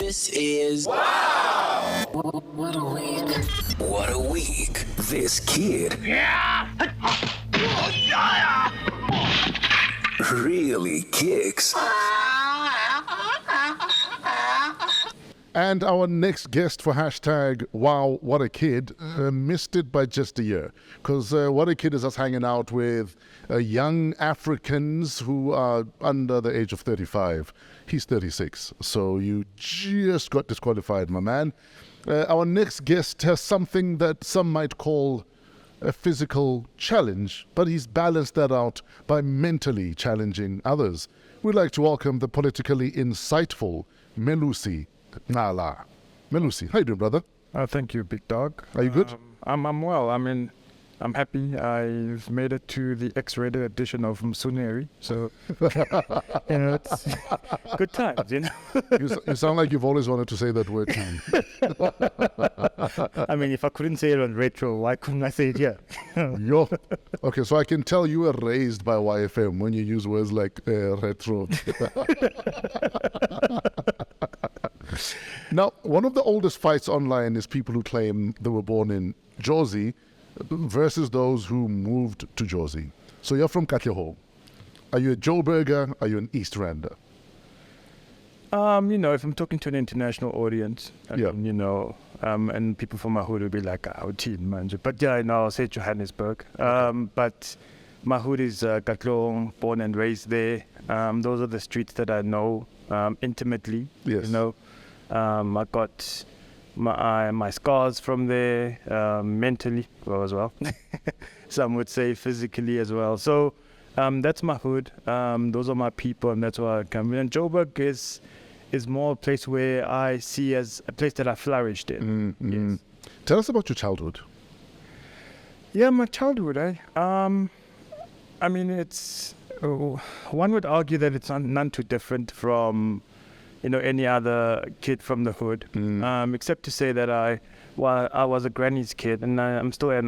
This is what a week. What a week. This kid really kicks. And our next guest for hashtag Wow What a Kid missed it by just a year, because What a Kid is us hanging out with young Africans who are under the age of 35. He's 36, so you just got disqualified, my man. Our next guest has something that some might call a physical challenge, but he's balanced that out by mentally challenging others. We'd like to welcome the politically insightful Melusi Ncala. Melusi, how you doing, brother? Thank you, big dog. Are you good? I'm well. I mean, I'm happy. I've made it to the X-rated edition of Msuneri, so it's good times, You sound like you've always wanted to say that word to me. I mean, if I couldn't say it on retro, why couldn't I say it here? Yo. Okay, so I can tell you were raised by YFM when you use words like retro. Now, one of the oldest fights online is people who claim they were born in Jozi versus those who moved to Jozi. So you're from Katlehong. Are you a Joburger? Are you an East Rander? If I'm talking to an international audience, Yeah. And people from my hood will be like, our team, man. But yeah, I'll say Johannesburg. But my hood is Katlehong, born and raised there. Those are the streets that I know intimately. Yes. I got my scars from there, mentally as well. Some would say physically as well. So that's my hood. Those are my people, and that's where I come in. And Joburg is more a place where I see as a place that I flourished in. Mm-hmm. Yes. Tell us about your childhood. Yeah, my childhood. I mean, it's one would argue that it's none too different from any other kid from the hood, except to say that I was a granny's kid, and I'm still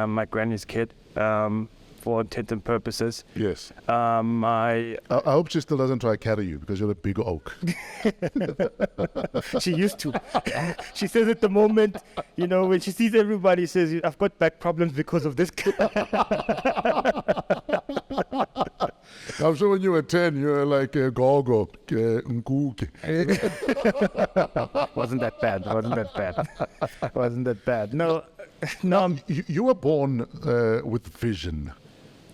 my granny's kid, for intents and purposes. Yes. I hope she still doesn't try to carry you because you're a big oak. She used to. She says at the moment, when she sees everybody, says, I've got back problems because of this. I'm sure when you were 10, you were like Gogo, Nkuke. Wasn't that bad. No. You were born with vision.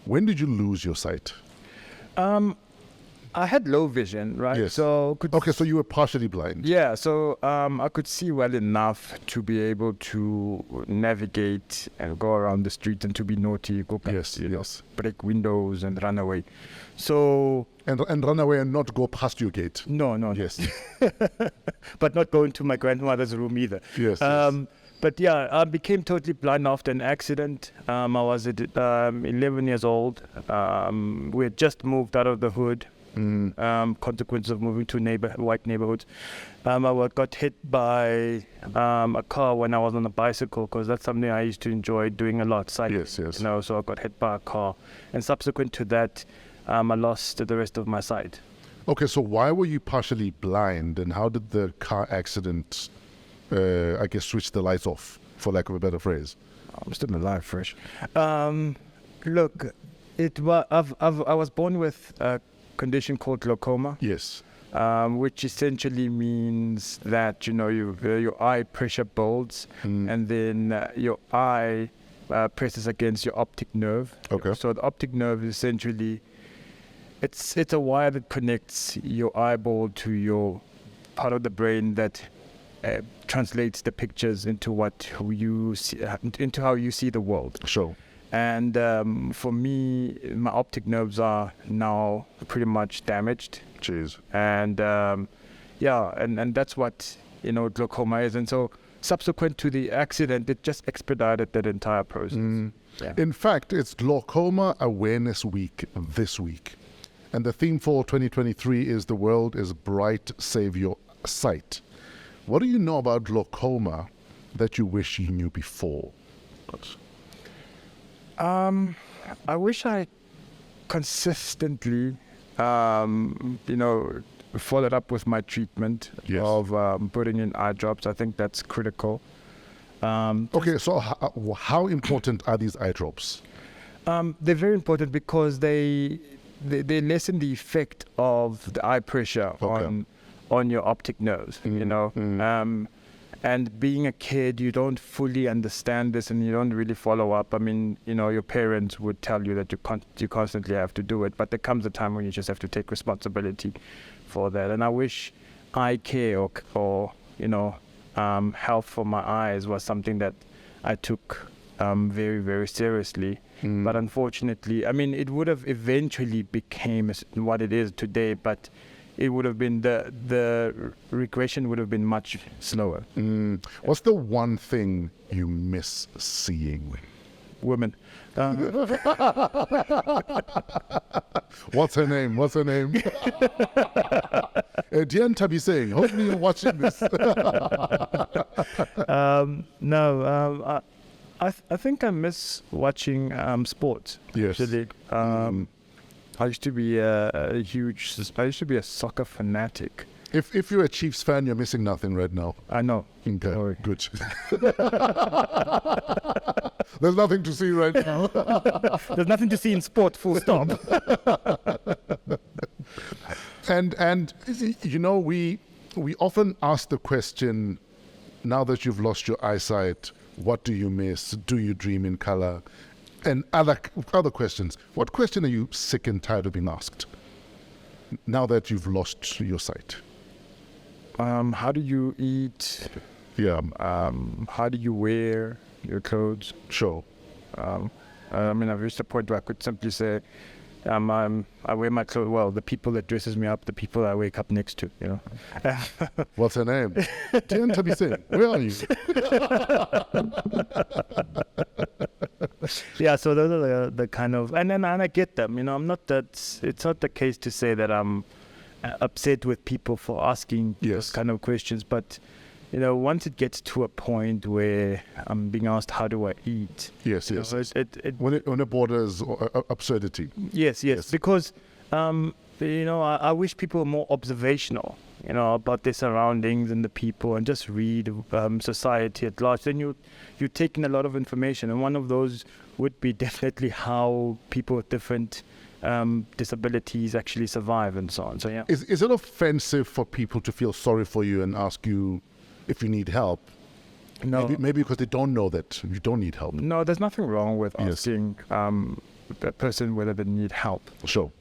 When did you lose your sight? I had low vision, right? Yes. So so you were partially blind. Yeah, so I could see well enough to be able to navigate and go around the street and to be naughty, break windows and run away. So and run away and not go past your gate. No. Yes. But not go into my grandmother's room either. Yes. But yeah, I became totally blind after an accident. I was 11 years old. We had just moved out of the hood. Consequence of moving to white neighborhoods. I got hit by a car when I was on a bicycle, because that's something I used to enjoy doing a lot. Cycling, yes. So I got hit by a car, and subsequent to that, I lost the rest of my sight. Okay, so why were you partially blind, and how did the car accident, switch the lights off, for lack of a better phrase? I'm still alive, fresh. Look, I was born with a condition called glaucoma. Yes. Which essentially means that your eye pressure builds, and then your eye presses against your optic nerve. Okay. So the optic nerve is essentially it's a wire that connects your eyeball to your part of the brain that translates the pictures into how you see the world. Sure. And for me, my optic nerves are now pretty much damaged. Jeez. And and that's what glaucoma is. And so subsequent to the accident, it just expedited that entire process. Yeah. In fact, it's Glaucoma Awareness Week this week. And the theme for 2023 is "The world is bright, save your sight." What do you know about glaucoma that you wish you knew before? I wish I consistently, followed up with my treatment Yes. of putting in eye drops. I think that's critical. Okay, so how important are these eye drops? They're very important because they lessen the effect of the eye pressure Okay. on your optic nerves. You know, and being a kid, you don't fully understand this, and you don't really follow up. I mean, you know, your parents would tell you that you constantly have to do it, but there comes a time when you just have to take responsibility for that. And I wish eye care or you know, health for my eyes was something that I took very, very seriously. But unfortunately, I mean, it would have eventually became what it is today, but it would have been the regression would have been much slower. What's the one thing you miss seeing? Women. What's her name? What's her name? Diane Tabi saying, hopefully you're watching this. No, I think I miss watching sports. Yes. Actually. I used to be a soccer fanatic. If you're a Chiefs fan, you're missing nothing right now. I know. Okay, Sorry. good. There's nothing to see right now. There's nothing to see in sport, full stop. And you know, we often ask the question, now that you've lost your eyesight, what do you miss? Do you dream in color? And other questions. What question are you sick and tired of being asked now that you've lost your sight? How do you eat? Yeah, How do you wear your clothes? sure. I mean, I've reached a point where I could simply say, I wear my clothes. Well, the people that dresses me up, the people I wake up next to, you know. What's her name? Diane Tabi saying, where are you? Yeah, so those are the kind of, and I get them, you know. It's not the case to say that I'm upset with people for asking Yes. those kind of questions, but you know, once it gets to a point where I'm being asked how do I eat, Yes, you yes. know, it When it borders absurdity. yes, because you know, I wish people were more observational, you know, about their surroundings and the people, and just read society at large. Then you're taking a lot of information, and one of those would be definitely how people with different disabilities actually survive and so on. So yeah. Is it offensive for people to feel sorry for you and ask you if you need help? No. Maybe because they don't know that you don't need help. No, there's nothing wrong with Yes. asking a person whether they need help. Sure.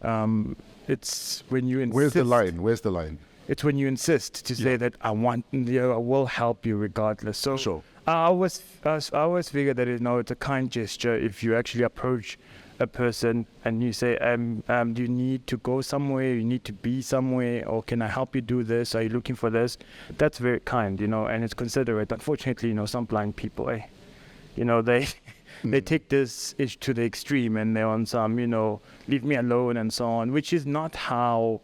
It's when you insist. Where's the line? Where's the line? It's when you insist to say that I will help you regardless. So Sure. I always figure that it's a kind gesture if you actually approach a person and you say, do you need to go somewhere? You need to be somewhere, or can I help you do this? Are you looking for this? That's very kind, you know, and it's considerate. Unfortunately, you know, some blind people, you know, they take this issue to the extreme, and they're on some, you know, leave me alone and so on, which is not how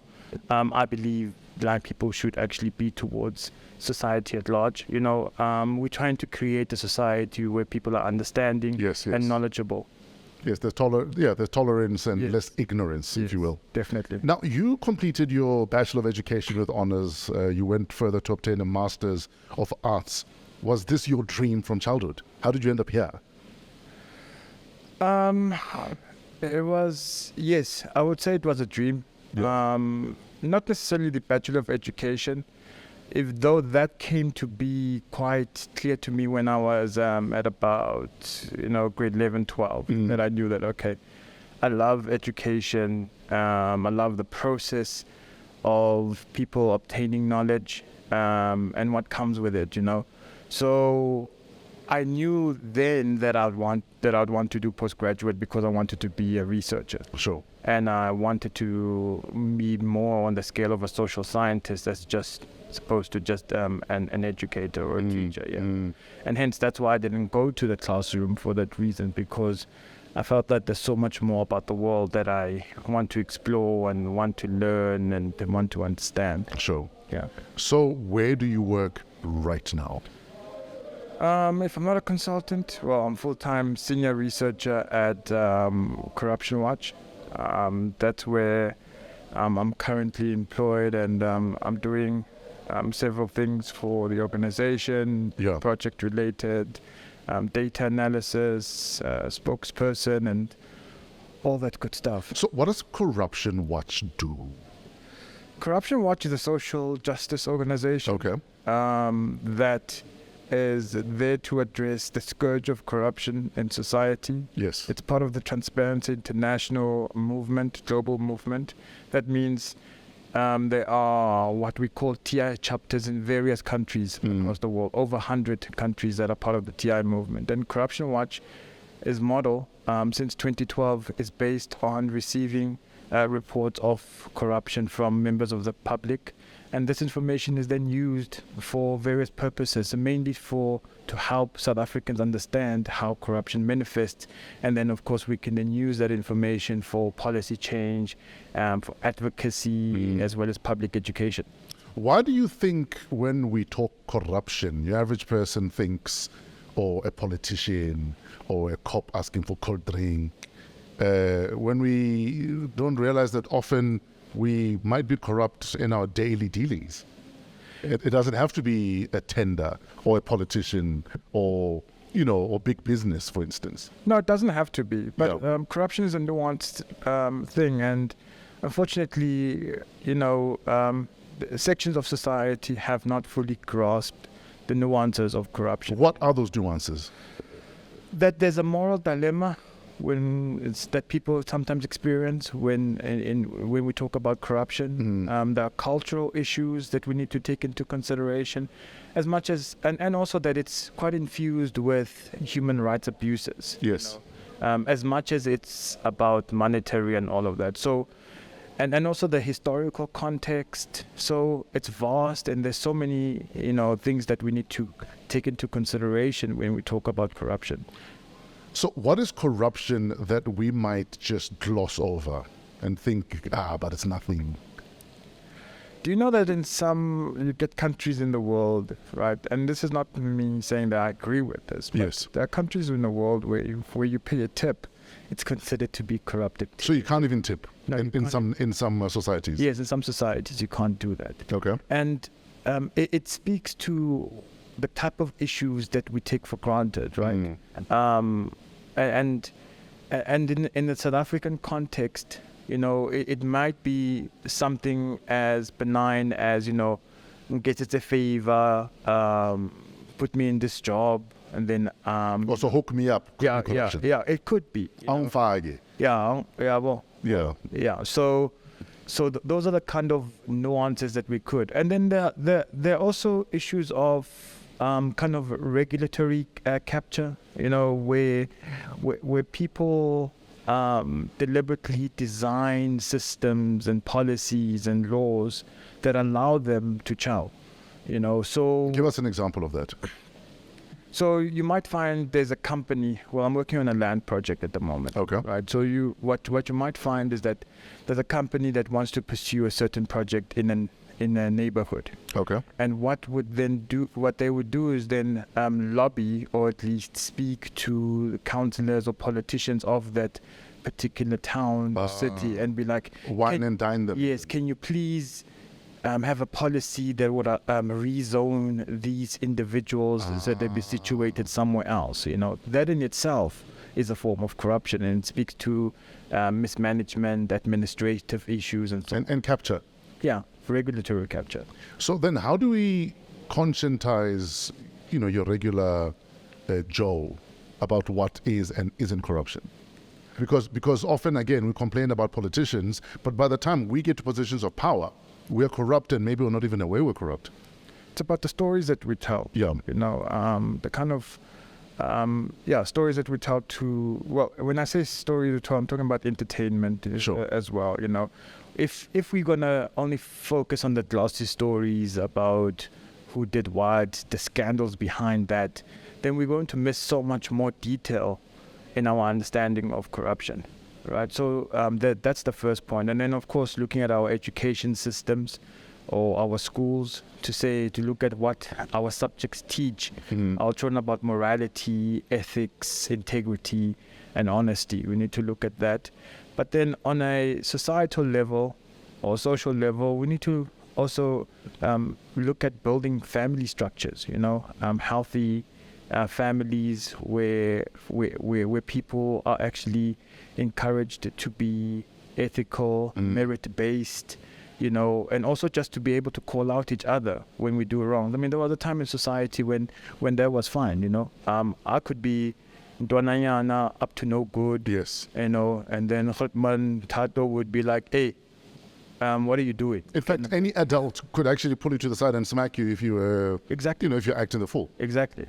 I believe blind people should actually be towards society at large. You know, we're trying to create a society where people are understanding Yes, yes. and knowledgeable. Yes, there's tolerance and Yes. less ignorance, if you will. Definitely. Now, you completed your Bachelor of Education with honors. You went further to obtain a Master's of Arts. Was this your dream from childhood? How did you end up here? It was, yes, I would say it was a dream. Not necessarily the Bachelor of Education, though that came to be quite clear to me when I was at about, you know, grade 11, 12, that I knew that, okay, I love education. I love the process of people obtaining knowledge and what comes with it, you know. So I knew then that I'd want to do postgraduate because I wanted to be a researcher. Sure. And I wanted to be more on the scale of a social scientist as just opposed to just an educator or a teacher. Yeah. And hence that's why I didn't go to the classroom for that reason, because I felt that there's so much more about the world that I want to explore and want to learn and want to understand. Sure. Yeah. So where do you work right now? If I'm not a consultant, well, I'm full-time senior researcher at Corruption Watch. That's where I'm currently employed, and I'm doing several things for the organization, Yeah. project related, data analysis, spokesperson, and all that good stuff. So what does Corruption Watch do? Corruption Watch is a social justice organization Okay. that is there to address the scourge of corruption in society. Yes. It's part of the Transparency International movement, global movement. That means there are what we call TI chapters in various countries across the world, over 100 countries that are part of the TI movement. And Corruption Watch is model since 2012 is based on receiving reports of corruption from members of the public, and this information is then used for various purposes, mainly to help South Africans understand how corruption manifests, and then of course we can then use that information for policy change, for advocacy, as well as public education. Why do you think when we talk corruption, your average person thinks, or a politician, or a cop asking for cold drink, when we don't realize that often we might be corrupt in our daily dealings? It doesn't have to be a tender or a politician or, or big business, for instance. No, it doesn't have to be. But Yeah. corruption is a nuanced thing, and unfortunately, sections of society have not fully grasped the nuances of corruption. What are those nuances? That there's a moral dilemma that people sometimes experience when we talk about corruption. There are cultural issues that we need to take into consideration, as much as and also that it's quite infused with human rights abuses. Yes. As much as it's about monetary and all of that. So, and also the historical context. So it's vast, and there's so many things that we need to take into consideration when we talk about corruption. So what is corruption that we might just gloss over and think, but it's nothing? Do you know that you get countries in the world, right? And this is not me saying that I agree with this. But Yes. there are countries in the world where you pay a tip, it's considered to be corrupted. So you can't even tip No, you in can't. some societies? Yes, in some societies you can't do that. Okay. And it speaks to the type of issues that we take for granted, right? And in the South African context, it might be something as benign as, get it a favor, put me in this job, and then Also hook me up. Corruption. yeah, it could be. Aanvaar. Yeah. So those are the kind of nuances that we could. And then there are also issues of kind of regulatory capture, where people deliberately design systems and policies and laws that allow them to chow. So Give us an example of that. so you might find there's a company. Well, I'm working on a land project at the moment. Okay. Right. So what you might find is that there's a company that wants to pursue a certain project in a neighborhood. Okay. And what they would do is then lobby, or at least speak to the councillors or politicians of that particular town or city, and be like, Wine and dine them. yes, can you please have a policy that would rezone these individuals so they be situated somewhere else. That in itself is a form of corruption, and it speaks to mismanagement, administrative issues, and so on. And capture. Yeah, regulatory capture. So then how do we conscientize, your regular Joe about what is and isn't corruption? Because often, again, we complain about politicians, but by the time we get to positions of power, we're corrupt, and maybe we're not even aware we're corrupt. It's about the stories that we tell. Yeah. The kind of stories that we tell to. Well, when I say stories we tell, I'm talking about entertainment Sure. as well. If we're gonna only focus on the glossy stories about who did what, the scandals behind that, then we're going to miss so much more detail in our understanding of corruption. Right, so that's the first point. And then, of course, looking at our education systems or our schools to look at what our subjects teach our children about morality, ethics, integrity, and honesty. We need to look at that. But then on a societal level, or social level, we need to also look at building family structures, healthy families where people are actually encouraged to be ethical, merit-based, and also just to be able to call out each other when we do wrong. I mean, there was a time in society when that was fine, I could be Ndwananyana up to no good, Yes. and then Khutman Tato would be like, hey, what are you doing? In fact, any adult could actually pull you to the side and smack you if you were, Exactly. if you're acting the fool. Exactly.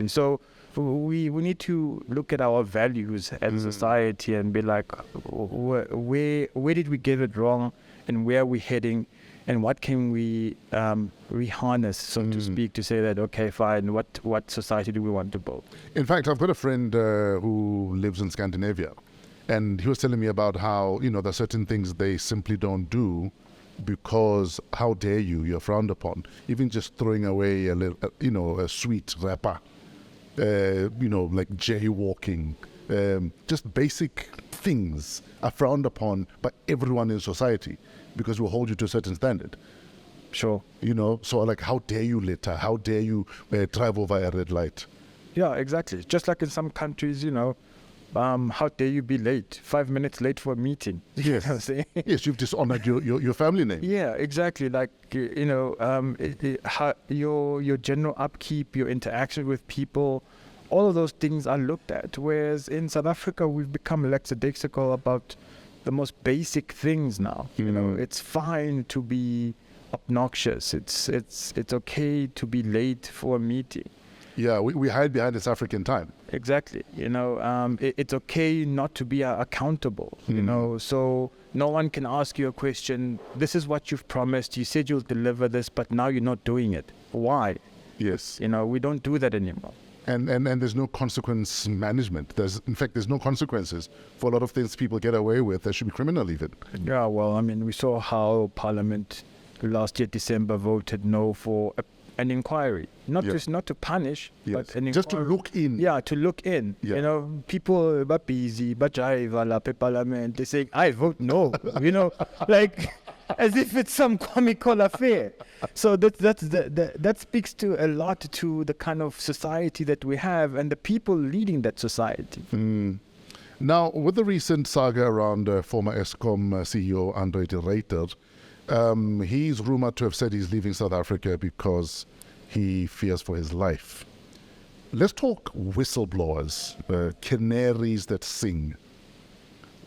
So we need to look at our values as a society and be like, where did we get it wrong, and where are we heading, and what can we reharness, so to speak, to say that, okay, fine, what society do we want to build? In fact, I've got a friend who lives in Scandinavia, and he was telling me about how, there are certain things they simply don't do because, how dare you, you're frowned upon. Even just throwing away a little, a sweet wrapper, like jaywalking, just basic things are frowned upon by everyone in society because we'll hold you to a certain standard. Sure. So like, how dare you litter? How dare you drive over a red light? Yeah, exactly. Just like in some countries, how dare you be late, 5 minutes late for a meeting? Yes. You know what I'm saying? Yes, you've dishonored your family name. Yeah, exactly. Like, your general upkeep, your interaction with people, all of those things are looked at. Whereas in South Africa, we've become lackadaisical about the most basic things now. It's fine to be obnoxious. It's okay to be late for a meeting. Yeah, we hide behind this African time. Exactly. It's okay not to be accountable, so no one can ask you a question. This is what you've promised. You said you'll deliver this, but now you're not doing it. Why? Yes. We don't do that anymore. And there's no consequence management. In fact, there's no consequences for a lot of things people get away with. There should be criminal even. Yeah, well, I mean, we saw how Parliament last year, December, voted no for an inquiry. Not to punish, but an inquiry. Just to look in. Yeah, to look in. Yeah. People are busy, but Parliament, they saying, I vote no. Like, as if it's some comical affair. So that speaks to a lot to the kind of society that we have and the people leading that society. Now, with the recent saga around former ESCOM CEO Andre de Ruyter, he's rumored to have said he's leaving South Africa because he fears for his life. Let's talk whistleblowers, canaries that sing.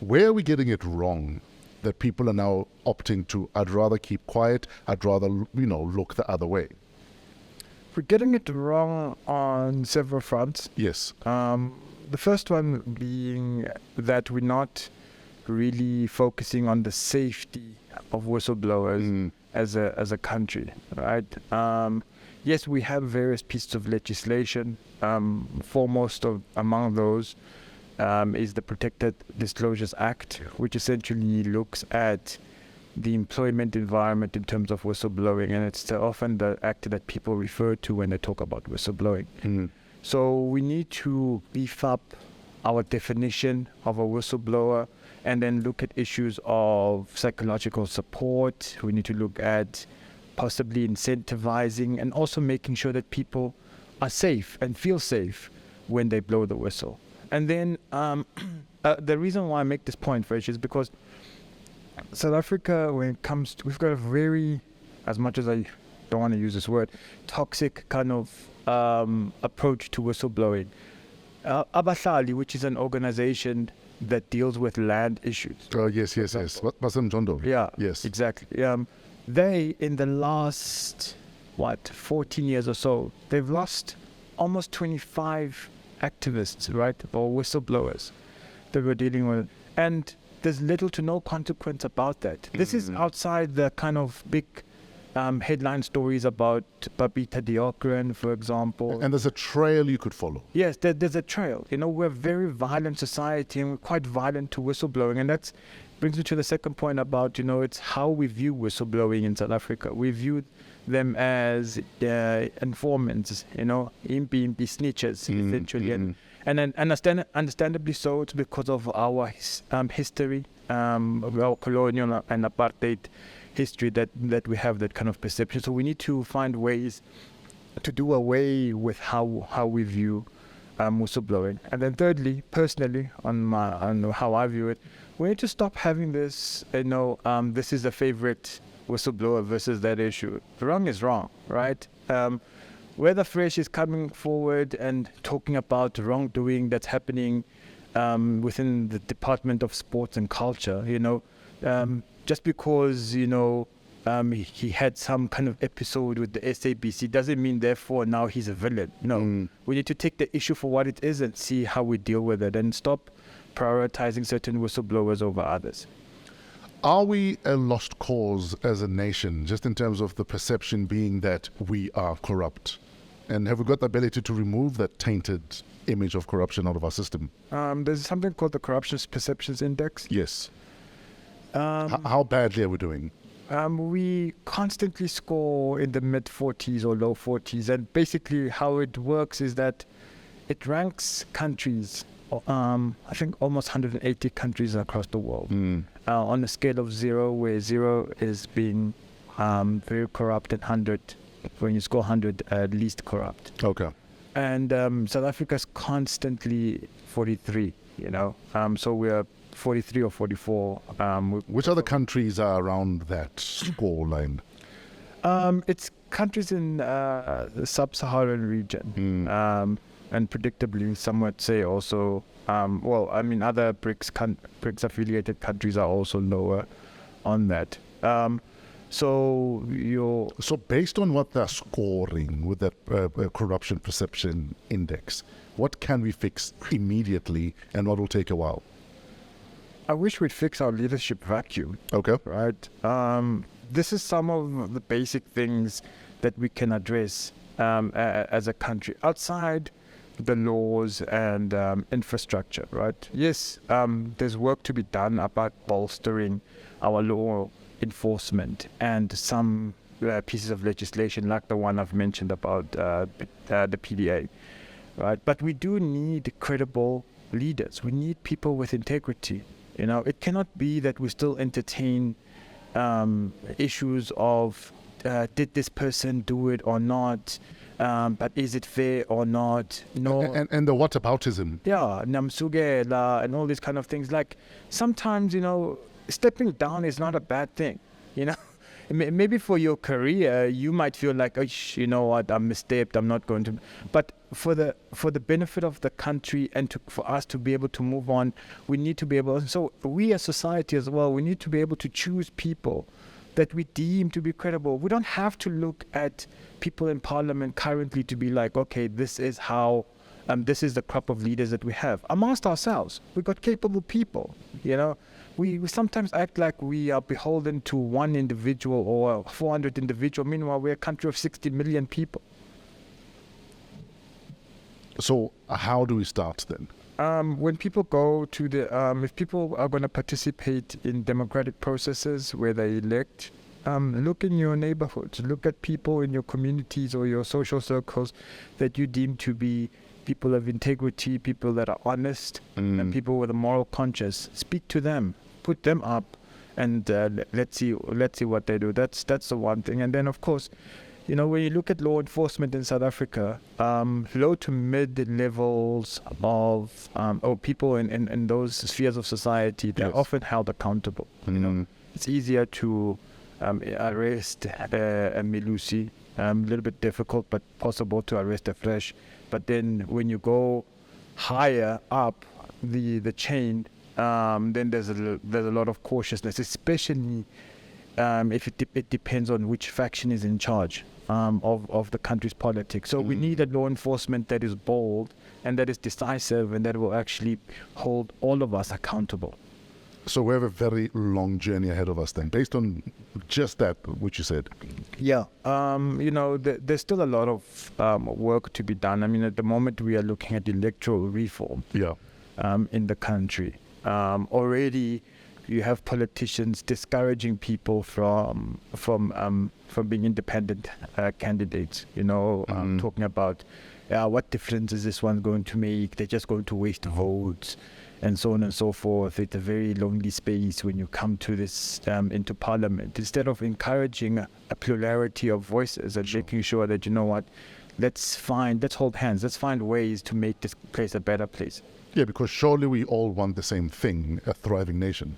Where are we getting it wrong that people are now opting to, I'd rather keep quiet, I'd rather, look the other way? We're getting it wrong on several fronts. Yes. The first one being that we're not really focusing on the safety of whistleblowers as a country, right? Yes, we have various pieces of legislation. Foremost among those is the Protected Disclosures Act, which essentially looks at the employment environment in terms of whistleblowing, and it's often the act that people refer to when they talk about whistleblowing. So we need to beef up our definition of a whistleblower and then look at issues of psychological support. We need to look at possibly incentivizing and also making sure that people are safe and feel safe when they blow the whistle. And then the reason why I make this point, Fresh, is because South Africa, when it comes to, we've got a very, as much as I don't want to use this word, toxic kind of approach to whistleblowing. Abahlali, which is an organization that deals with land issues. Oh, yes. Basem Jondo. Yeah, yes, exactly. They, in the last, 14 years or so, they've lost almost 25 activists, right, or whistleblowers that we're dealing with. And there's little to no consequence about that. This is outside the kind of big headline stories about Babita Deokran, for example. And there's a trail you could follow. Yes, there's a trail. We're a very violent society and we're quite violent to whistleblowing. And that brings me to the second point about, it's how we view whistleblowing in South Africa. We view them as informants, impi snitches, essentially. And then understandably so, it's because of our history colonial and apartheid history that we have that kind of perception. So we need to find ways to do away with how we view whistleblowing. And then thirdly, personally, on how I view it, we need to stop having this, this is a favorite whistleblower versus that issue. Wrong is wrong, right? Whether Fresh is coming forward and talking about wrongdoing that's happening within the Department of Sports and Culture, just because, he had some kind of episode with the SABC doesn't mean therefore now he's a villain. No, we need to take the issue for what it is and see how we deal with it and stop prioritizing certain whistleblowers over others. Are we a lost cause as a nation, just in terms of the perception being that we are corrupt? And have we got the ability to remove that tainted image of corruption out of our system? There's something called the Corruption Perceptions Index. Yes. How badly are we doing? We constantly score in the mid-40s or low 40s. And basically how it works is that it ranks countries, I think almost 180 countries across the world, on a scale of 0, where 0 is being very corrupt and 100, when you score 100, least corrupt. Okay. And South Africa's constantly 43, so we're 43 or 44. Which other countries are around that score line? It's countries in the sub-Saharan region. And predictably, some would say also, other BRICS affiliated countries are also lower on that. So based on what they're scoring with that corruption perception index, what can we fix immediately and what will take a while? I wish we'd fix our leadership vacuum. Okay. Right. This is some of the basic things that we can address as a country outside the laws and infrastructure, right? Yes, there's work to be done about bolstering our law enforcement and some pieces of legislation like the one I've mentioned about the PDA, right? But we do need credible leaders. We need people with integrity. It cannot be that we still entertain issues of did this person do it or not? But is it fair or not? No. And the whataboutism. Yeah, namsugela and all these kind of things. Like sometimes, stepping down is not a bad thing. Maybe for your career, you might feel like, you know what, I'm misstepped, I'm not going to. But for the benefit of the country and for us to be able to move on, we need to be able. So we as society as well, we need to be able to choose people that we deem to be credible. We don't have to look at people in parliament currently to be like, okay, this is how, this is the crop of leaders that we have. Amongst ourselves, we've got capable people, We sometimes act like we are beholden to one individual or 400 individuals. Meanwhile, we're a country of 60 million people. So how do we start then? When people go to if people are going to participate in democratic processes where they elect, look in your neighborhoods, look at people in your communities or your social circles that you deem to be people of integrity, people that are honest, and people with a moral conscience. Speak to them, put them up, and let's see what they do. That's the one thing. And then, of course, when you look at law enforcement in South Africa, low to mid levels of people in those spheres of society, they're often held accountable. It's easier to arrest a Melusi, a little bit difficult, but possible to arrest a Fresh. But then when you go higher up the chain, then there's a lot of cautiousness, especially if it depends on which faction is in charge of the country's politics. So we need a law enforcement that is bold and that is decisive and that will actually hold all of us accountable. So we have a very long journey ahead of us then, based on just that, which you said. Yeah. There's still a lot of work to be done. I mean, at the moment we are looking at electoral reform in the country. Already you have politicians discouraging people from being independent candidates, talking about what difference is this one going to make? They're just going to waste votes. and so on and so forth. It's a very lonely space when you come to this into Parliament. Instead of encouraging a plurality of voices and making sure that, you know what, let's hold hands, let's find ways to make this place a better place. Yeah, because surely we all want the same thing, a thriving nation.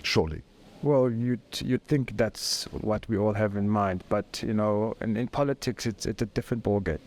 Surely. Well, you'd think that's what we all have in mind, but in politics, it's a different ballgame.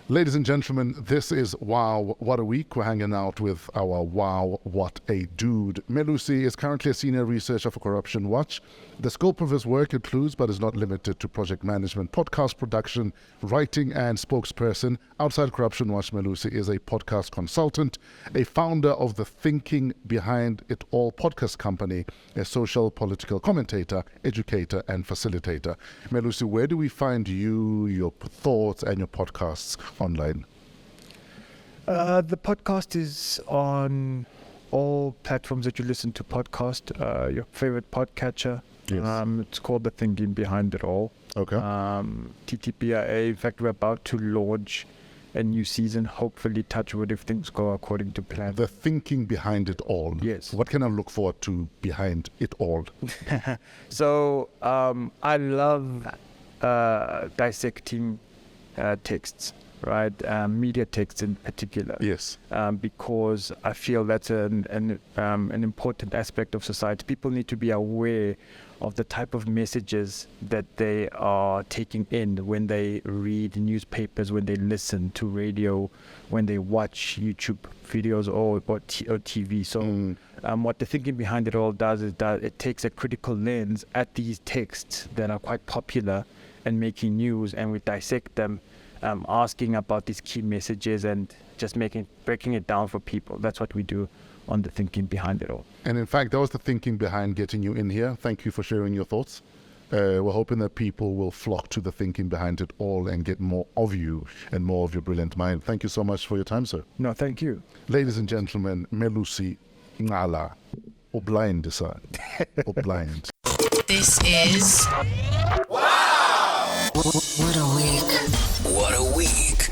Ladies and gentlemen, this is WAW What a Week. We're hanging out with our WAW What a Dude. Melusi is currently a senior researcher for Corruption Watch. The scope of his work includes, but is not limited to, project management, podcast production, writing, and spokesperson. Outside Corruption Watch, Melusi is a podcast consultant, a founder of the Thinking Behind It All podcast company, a social political commentator, educator, and facilitator. Melusi, where do we find you, your thoughts, and your podcasts online? The podcast is on all platforms that you listen to podcast, your favorite podcatcher. Yes. It's called The Thinking Behind It All. Okay. TTPIA. In fact, we're about to launch a new season, hopefully, touch wood, if things go according to plan. The Thinking Behind It All. Yes. What can I look forward to behind it all? So I love dissecting texts, right? Media texts in particular. Yes. Because I feel that's an important aspect of society. People need to be aware of the type of messages that they are taking in when they read newspapers, when they listen to radio, when they watch YouTube videos or TV. So what the Thinking Behind It All does is that it takes a critical lens at these texts that are quite popular and making news, and we dissect them, asking about these key messages and just breaking it down for people. That's what we do on the Thinking Behind It All. And in fact, that was the thinking behind getting you in here. Thank you for sharing your thoughts. We're hoping that people will flock to the Thinking Behind It All and get more of you and more of your brilliant mind. Thank you so much for your time, sir. No, thank you. Ladies and gentlemen, Melusi Ncala, or blind, sir, or blind. This is Wow! What a week. What a week.